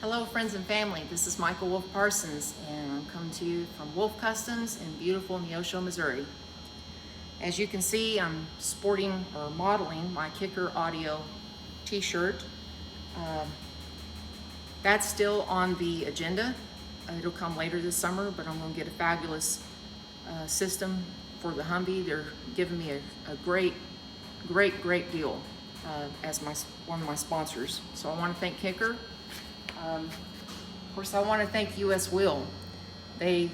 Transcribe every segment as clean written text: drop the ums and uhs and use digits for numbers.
Hello friends and family, this is Michael Wolf Parsons and I'm coming to you from Wolf Customs in beautiful Neosho, Missouri. As you can see, I'm sporting or modeling my Kicker Audio t-shirt. That's still on the agenda. It'll come later this summer, but I'm going to get a fabulous system for the Humvee. They're giving me a great deal as one of my sponsors. So I want to thank Kicker. Of course, I want to thank US Wheel. They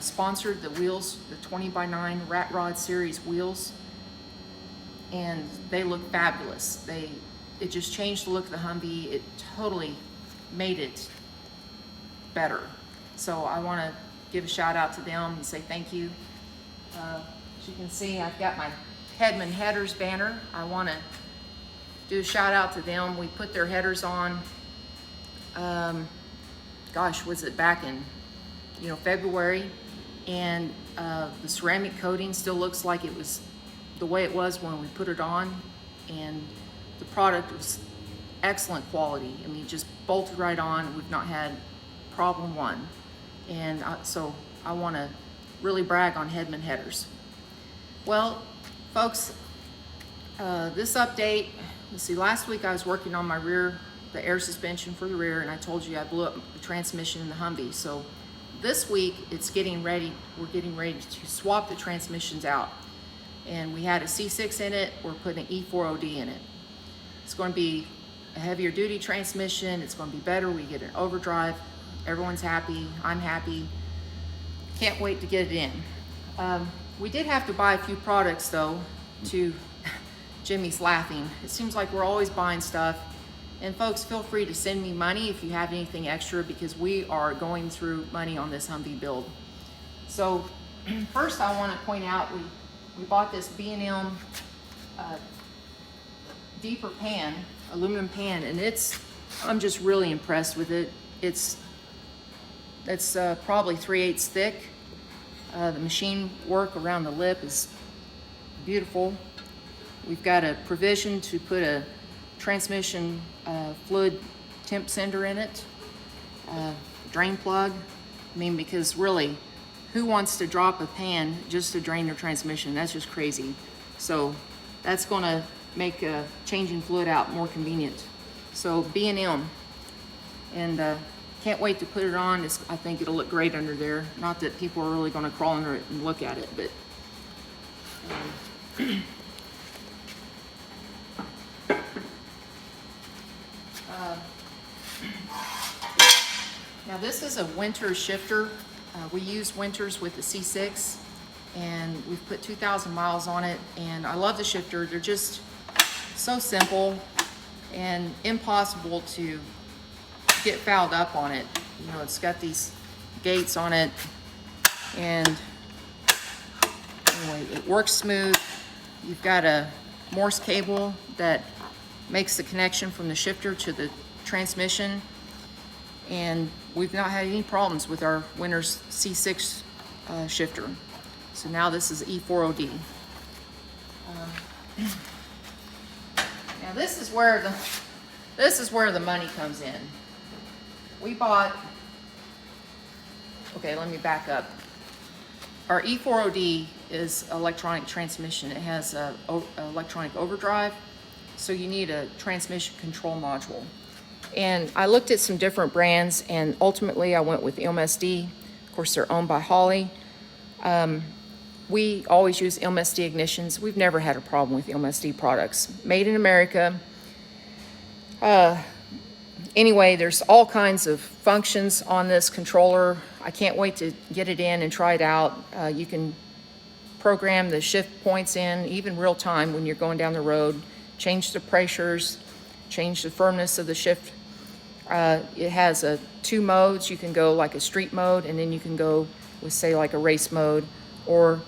sponsored the wheels, the 20x9 Rat Rod series wheels, and they look fabulous. It just changed the look of the Humvee. It totally made it better. So I want to give a shout out to them and say thank you. As you can see, I've got my Hedman Headers banner. I want to do a shout out to them. We put their headers on. Gosh, was it back in February, and the ceramic coating still looks like it was the way it was when we put it on, and the product was excellent quality. I mean, just bolted right on. We've not had problem one, and so I want to really brag on Hedman Headers. Well, folks, this update, let's see, last week I was working on my the air suspension for the rear, and I told you I blew up the transmission in the Humvee. So this week we're getting ready to swap the transmissions out. And we had a C6 in it, we're putting an E4OD in it. It's going to be a heavier duty transmission, it's going to be better, we get an overdrive, everyone's happy, I'm happy. Can't wait to get it in. We did have to buy a few products though, Jimmy's laughing. It seems like we're always buying stuff. And folks, feel free to send me money if you have anything extra, because we are going through money on this Humvee build. So first I want to point out, we bought this B&M deeper pan, aluminum pan, and I'm just really impressed with it. It's probably 3/8 thick. The machine work around the lip is beautiful. We've got a provision to put a transmission fluid temp sender in it, drain plug. I mean, because really, who wants to drop a pan just to drain their transmission? That's just crazy. So that's going to make changing fluid out more convenient. So B&M, and can't wait to put it on. I think it'll look great under there. Not that people are really going to crawl under it and look at it, but now this is a winter shifter. We use winters with the C6, and we've put 2,000 miles on it, and I love the shifter. They're just so simple and impossible to get fouled up on it. You know, it's got these gates on it, and anyway, it works smooth. You've got a Morse cable that makes the connection from the shifter to the transmission, and we've not had any problems with our Winter's C6 shifter. So now this is E4OD. Now this is where the money comes in. We bought, okay, let me back up. Our E4OD is electronic transmission. It has electronic overdrive, so you need a transmission control module. And I looked at some different brands, and ultimately I went with MSD. Of course, they're owned by Holley. We always use MSD ignitions. We've never had a problem with MSD products. Made in America. Anyway, there's all kinds of functions on this controller. I can't wait to get it in and try it out. You can program the shift points in, even real time when you're going down the road, change the pressures, change the firmness of the shift. It has 2 modes. You can go like a street mode, and then you can go with, say, like a race mode, or,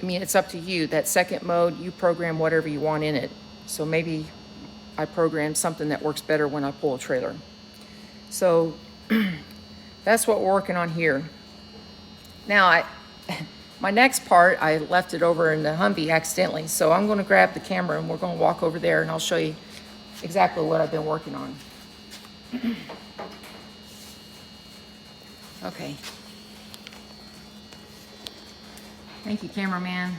I mean, it's up to you. That second mode, you program whatever you want in it. So maybe I program something that works better when I pull a trailer. So that's what we're working on here. Now, my next part, I left it over in the Humvee accidentally, so I'm going to grab the camera and we're going to walk over there and I'll show you exactly what I've been working on. Okay. Thank you, cameraman.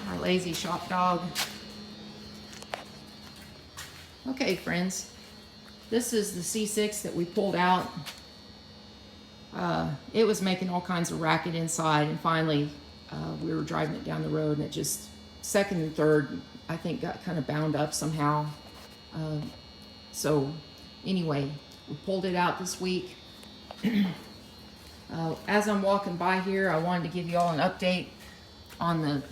Our lazy shop dog. Okay, friends. This is the C6 that we pulled out. It was making all kinds of racket inside, and finally we were driving it down the road, and it just, second and third, I think got kind of bound up somehow. So anyway, we pulled it out this week. As I'm walking by here, I wanted to give you all an update on the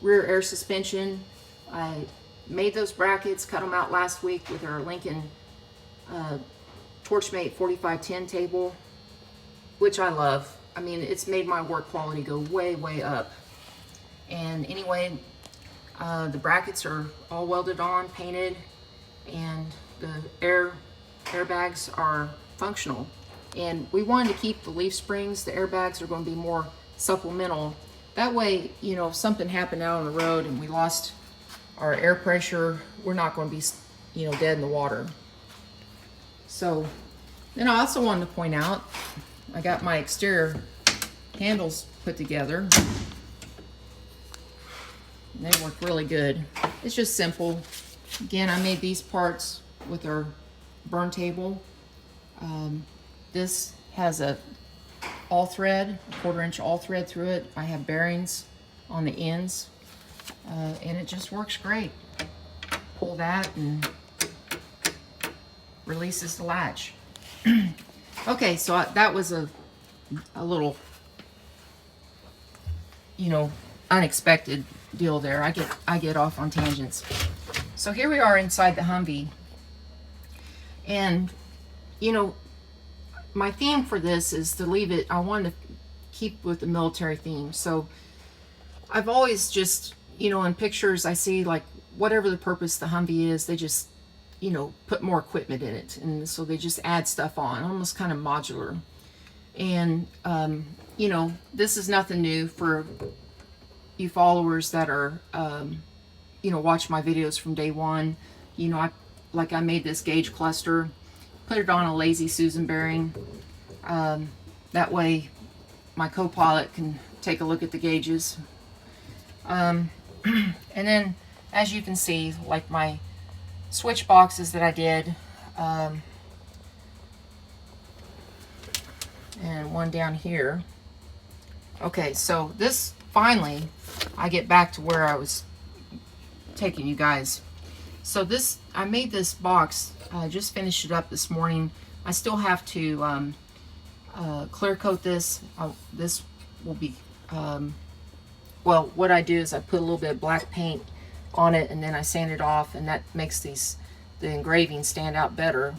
rear air suspension. I made those brackets, cut them out last week with our Lincoln Torchmate 4510 table, which I love. I mean, it's made my work quality go way, way up. And anyway, the brackets are all welded on, painted, and the airbags are functional. And we wanted to keep the leaf springs. The airbags are going to be more supplemental. That way, you know, if something happened out on the road and we lost our air pressure, we're not going to be, you know, dead in the water. So then I also wanted to point out, I got my exterior handles put together. And they work really good. It's just simple. Again, I made these parts with our burn table. This has a all thread, a 1/4 inch all thread through it. I have bearings on the ends, and it just works great. Pull that and releases the latch. Okay, so that was a little, you know, unexpected deal there. I get off on tangents. So here we are inside the Humvee, and you know, my theme for this is to leave it, I wanted to keep with the military theme. So I've always just, you know, in pictures I see, like, whatever the purpose the Humvee is, they just, you know, put more equipment in it. And so they just add stuff on, almost kind of modular. And, you know, this is nothing new for you followers that are, you know, watch my videos from day one. You know, I made this gauge cluster, put it on a Lazy Susan bearing. That way my co-pilot can take a look at the gauges. And then, as you can see, like my switch boxes that I did, and one down here. Okay, so this, finally, I get back to where I was taking you guys. So this, I made this box, I just finished it up this morning. I still have to clear coat this. This will be, well, what I do is I put a little bit of black paint on it, and then I sand it off, and that makes the engraving stand out better,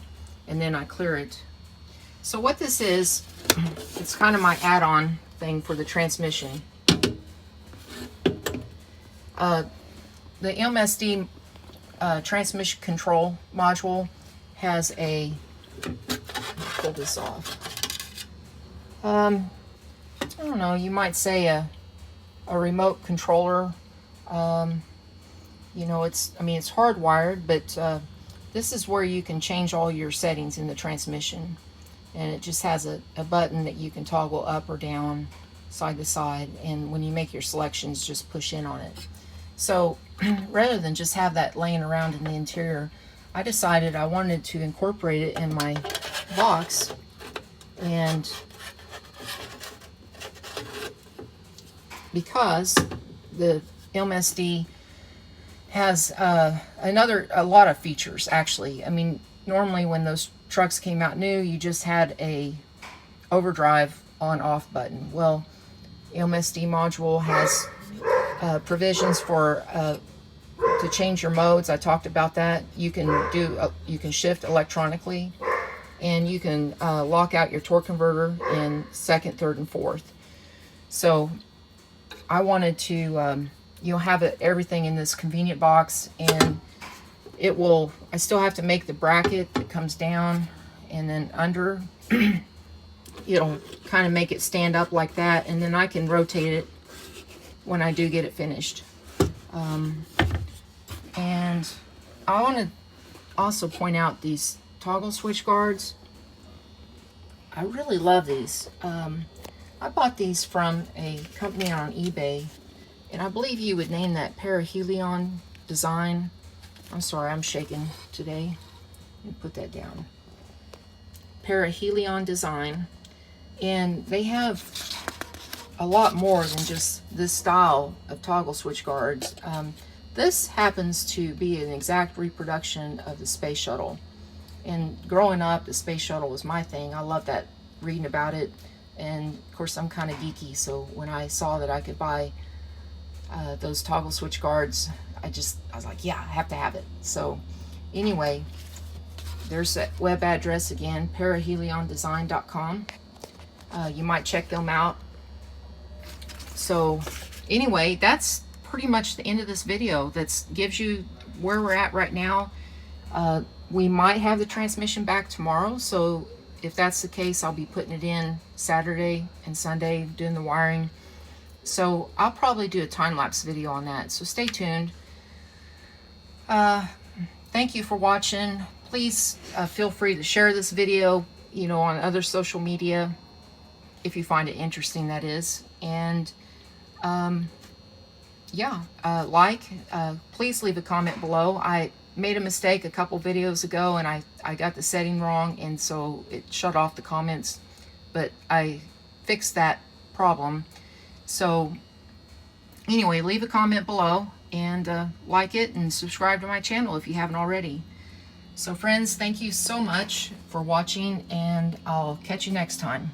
and then I clear it. So what this is, it's kind of my add-on thing for the transmission. The MSD transmission control module has a, pull this off, I don't know, you might say a remote controller. You know, it's, I mean, it's hardwired, but this is where you can change all your settings in the transmission. And it just has a button that you can toggle up or down, side to side, and when you make your selections, just push in on it. So rather than just have that laying around in the interior, I decided I wanted to incorporate it in my box. And because the MSD has a lot of features, actually. I mean, normally when those trucks came out new, you just had a overdrive on-off button. Well, MSD module has provisions for to change your modes. I talked about that. You can do you can shift electronically, and you can lock out your torque converter in second, third, and fourth. So I wanted to you'll have everything in this convenient box, and it will, I still have to make the bracket that comes down, and then under it'll kind of make it stand up like that, and then I can rotate it when I do get it finished. And I want to also point out these toggle switch guards. I really love these. I bought these from a company on eBay, and I believe you would name that Perihelion design. I'm sorry, I'm shaking today. Let me put that down. Perihelion design. And they have a lot more than just this style of toggle switch guards. This happens to be an exact reproduction of the space shuttle. And growing up, the space shuttle was my thing. I loved that, reading about it. And of course, I'm kind of geeky, so when I saw that I could buy those toggle switch guards, I was like, yeah, I have to have it. So anyway, there's that web address again, periheliondesign.com. You might check them out. So anyway, that's pretty much the end of this video. That gives you where we're at right now. We might have the transmission back tomorrow, so if that's the case, I'll be putting it in Saturday and Sunday, doing the wiring. So I'll probably do a time-lapse video on that, so stay tuned. Thank you for watching. Please feel free to share this video, on other social media, if you find it interesting, that is. And please leave a comment below. I made a mistake a couple videos ago, and I got the setting wrong, and so it shut off the comments, but I fixed that problem. So anyway, leave a comment below, and like it and subscribe to my channel if you haven't already. So friends, thank you so much for watching, and I'll catch you next time.